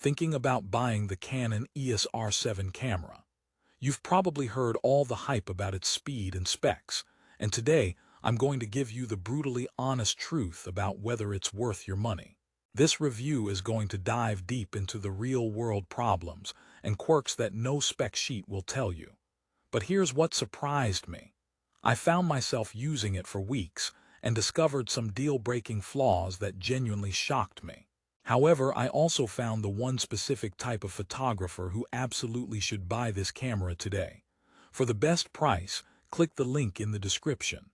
Thinking about buying the Canon EOS R7 camera? You've probably heard all the hype about its speed and specs, and today I'm going to give you the brutally honest truth about whether it's worth your money. This review is going to dive deep into the real-world problems and quirks that no spec sheet will tell you. But here's what surprised me. I found myself using it for weeks and discovered some deal-breaking flaws that genuinely shocked me. However, I also found the one specific type of photographer who absolutely should buy this camera today. For the best price, click the link in the description.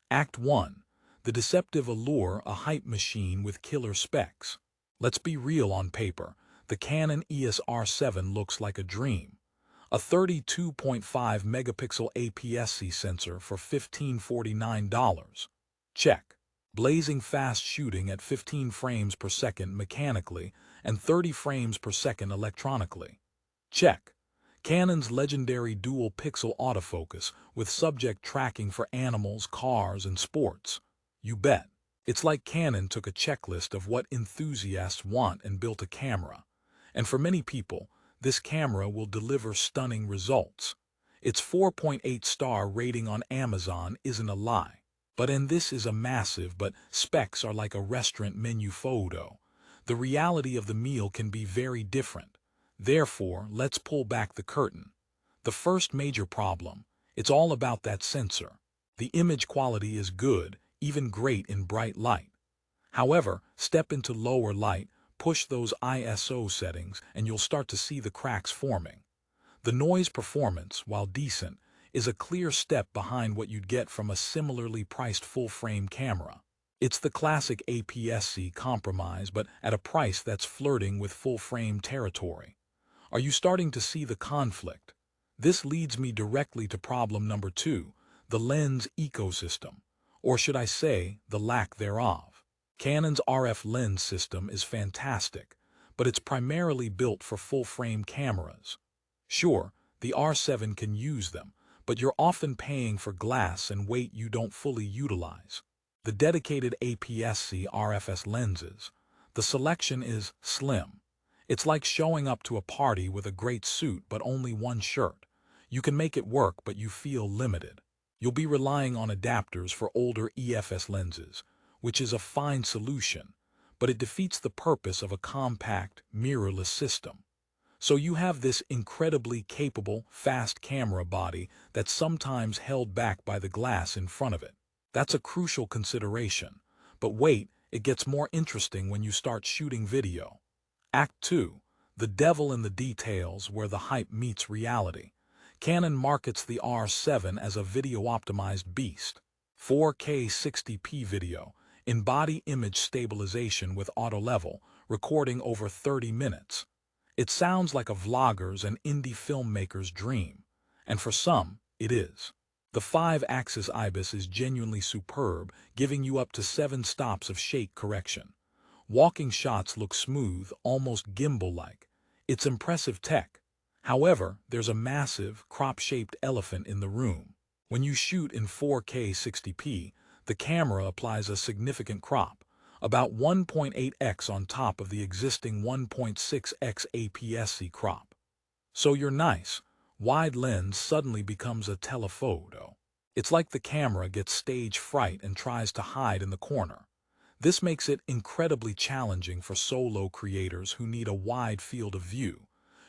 Act 1. The deceptive allure, a hype machine with killer specs. Let's be real on paper. The Canon EOS R7 looks like a dream. A 32.5 megapixel APS-C sensor for $1,549. Check. Blazing fast shooting at 15 frames per second mechanically and 30 frames per second electronically. Check. Canon's legendary dual-pixel autofocus with subject tracking for animals, cars, and sports. You bet. It's like Canon took a checklist of what enthusiasts want and built a camera. And for many people, this camera will deliver stunning results. Its 4.8-star rating on Amazon isn't a lie. And this is a massive, but specs are like a restaurant menu photo. The reality of the meal can be very different. Therefore, let's pull back the curtain. The first major problem, it's all about that sensor. The image quality is good, even great in bright light. However, step into lower light, push those ISO settings, and you'll start to see the cracks forming. The noise performance, while decent, is a clear step behind what you'd get from a similarly priced full-frame camera. It's the classic APS-C compromise, but at a price that's flirting with full-frame territory. Are you starting to see the conflict? This leads me directly to problem number 2, the lens ecosystem, or should I say, the lack thereof. Canon's RF lens system is fantastic, but it's primarily built for full-frame cameras. Sure, the R7 can use them, but you're often paying for glass and weight you don't fully utilize. The dedicated APS-C RFS lenses, the selection is slim. It's like showing up to a party with a great suit but only one shirt. You can make it work, but you feel limited. You'll be relying on adapters for older EFS lenses, which is a fine solution, but it defeats the purpose of a compact, mirrorless system. So you have this incredibly capable, fast camera body that's sometimes held back by the glass in front of it. That's a crucial consideration. But wait, it gets more interesting when you start shooting video. Act 2. The devil in the details, where the hype meets reality. Canon markets the R7 as a video-optimized beast. 4K 60p video, in-body image stabilization with auto-level, recording over 30 minutes. It sounds like a vlogger's and indie filmmaker's dream, and for some, it is. The 5-axis IBIS is genuinely superb, giving you up to 7 stops of shake correction. Walking shots look smooth, almost gimbal-like. It's impressive tech. However, there's a massive, crop-shaped elephant in the room. When you shoot in 4K 60p, the camera applies a significant crop, about 1.8x on top of the existing 1.6x APS-C crop. So your nice, wide lens suddenly becomes a telephoto. It's like the camera gets stage fright and tries to hide in the corner. This makes it incredibly challenging for solo creators who need a wide field of view.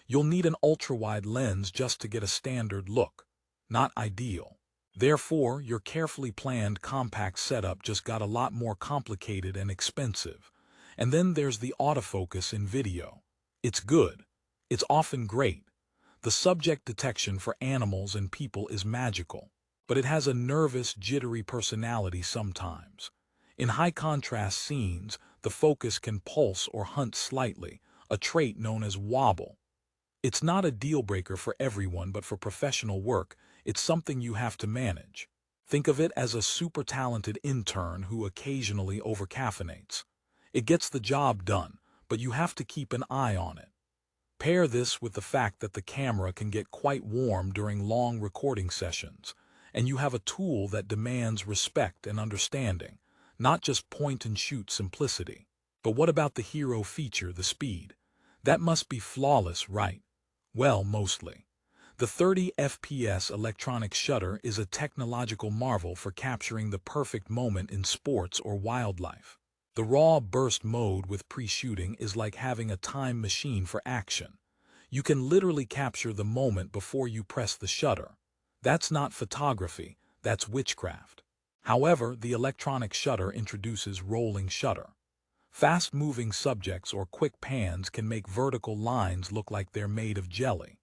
You'll need an ultra-wide lens just to get a standard look. Not ideal. Therefore, your carefully planned compact setup just got a lot more complicated and expensive. And then there's the autofocus in video. It's good. It's often great. The subject detection for animals and people is magical, but it has a nervous, jittery personality sometimes. In high-contrast scenes, the focus can pulse or hunt slightly, a trait known as wobble. It's not a deal-breaker for everyone, but for professional work, it's something you have to manage. Think of it as a super-talented intern who occasionally overcaffeinates. It gets the job done, but you have to keep an eye on it. Pair this with the fact that the camera can get quite warm during long recording sessions, and you have a tool that demands respect and understanding, not just point-and-shoot simplicity. But what about the hero feature, the speed? That must be flawless, right? Well, mostly. The 30 FPS electronic shutter is a technological marvel for capturing the perfect moment in sports or wildlife. The raw burst mode with pre-shooting is like having a time machine for action. You can literally capture the moment before you press the shutter. That's not photography, that's witchcraft. However, the electronic shutter introduces rolling shutter. Fast-moving subjects or quick pans can make vertical lines look like they're made of jelly.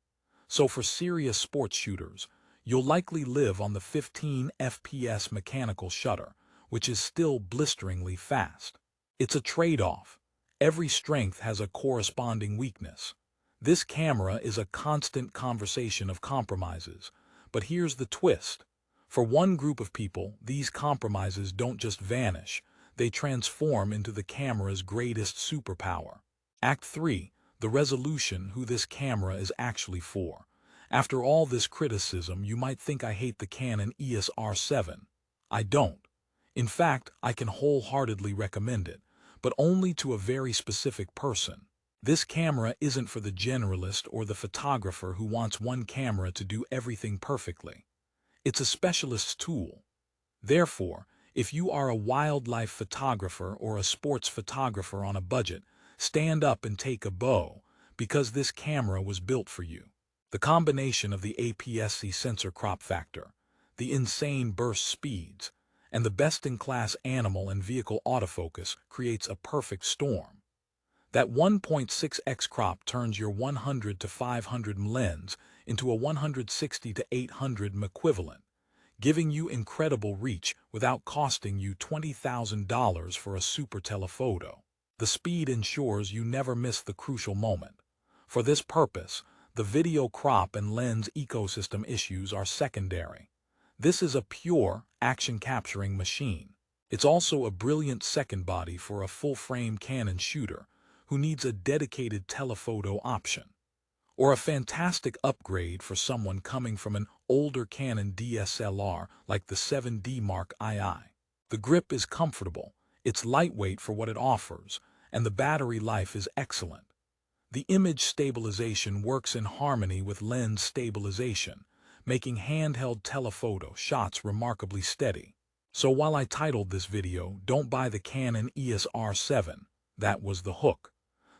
So for serious sports shooters, you'll likely live on the 15 FPS mechanical shutter, which is still blisteringly fast. It's a trade-off. Every strength has a corresponding weakness. This camera is a constant conversation of compromises. But here's the twist. For one group of people, these compromises don't just vanish, they transform into the camera's greatest superpower. Act 3. The resolution: who this camera is actually for. After all this criticism, you might think I hate the Canon EOS R7. I don't. In fact, I can wholeheartedly recommend it, but only to a very specific person. This camera isn't for the generalist or the photographer who wants one camera to do everything perfectly. It's a specialist's tool. Therefore, if you are a wildlife photographer or a sports photographer on a budget, stand up and take a bow, because this camera was built for you. The combination of the APS-C sensor crop factor, the insane burst speeds, and the best-in-class animal and vehicle autofocus creates a perfect storm. That 1.6x crop turns your 100 to 500 mm lens into a 160 to 800 mm equivalent, giving you incredible reach without costing you $20,000 for a super telephoto. The speed ensures you never miss the crucial moment. For this purpose, the video crop and lens ecosystem issues are secondary. This is a pure, action-capturing machine. It's also a brilliant second body for a full-frame Canon shooter who needs a dedicated telephoto option, or a fantastic upgrade for someone coming from an older Canon DSLR like the 7D Mark II. The grip is comfortable, it's lightweight for what it offers, and the battery life is excellent. The image stabilization works in harmony with lens stabilization, making handheld telephoto shots remarkably steady. So while I titled this video, "Don't buy the Canon EOS R7," that was the hook.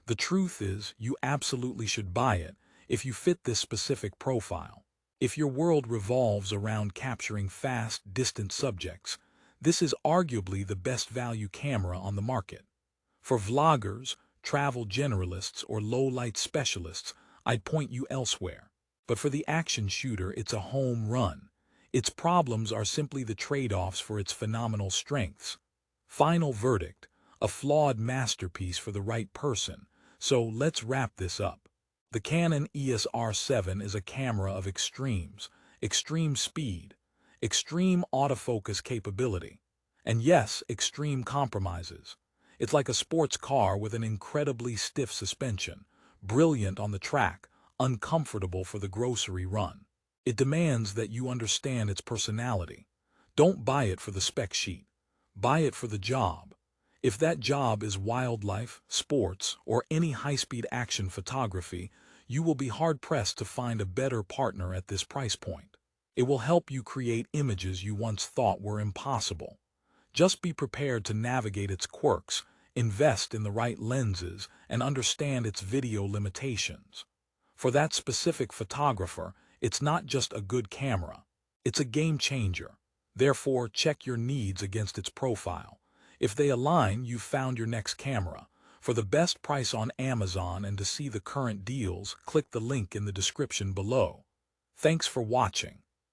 The truth is, you absolutely should buy it if you fit this specific profile. If your world revolves around capturing fast, distant subjects, this is arguably the best value camera on the market. For vloggers, travel generalists, or low-light specialists, I'd point you elsewhere. But for the action shooter, it's a home run. Its problems are simply the trade-offs for its phenomenal strengths. Final verdict: a flawed masterpiece for the right person. So let's wrap this up. The Canon EOS R7 is a camera of extremes, extreme speed, extreme autofocus capability, and yes, extreme compromises. It's like a sports car with an incredibly stiff suspension, brilliant on the track, uncomfortable for the grocery run. It demands that you understand its personality. Don't buy it for the spec sheet. Buy it for the job. If that job is wildlife, sports, or any high-speed action photography, you will be hard-pressed to find a better partner at this price point. It will help you create images you once thought were impossible. Just be prepared to navigate its quirks, invest in the right lenses, and understand its video limitations. For that specific photographer, it's not just a good camera. It's a game changer. Therefore, check your needs against its profile. If they align, you've found your next camera. For the best price on Amazon and to see the current deals, click the link in the description below. Thanks for watching.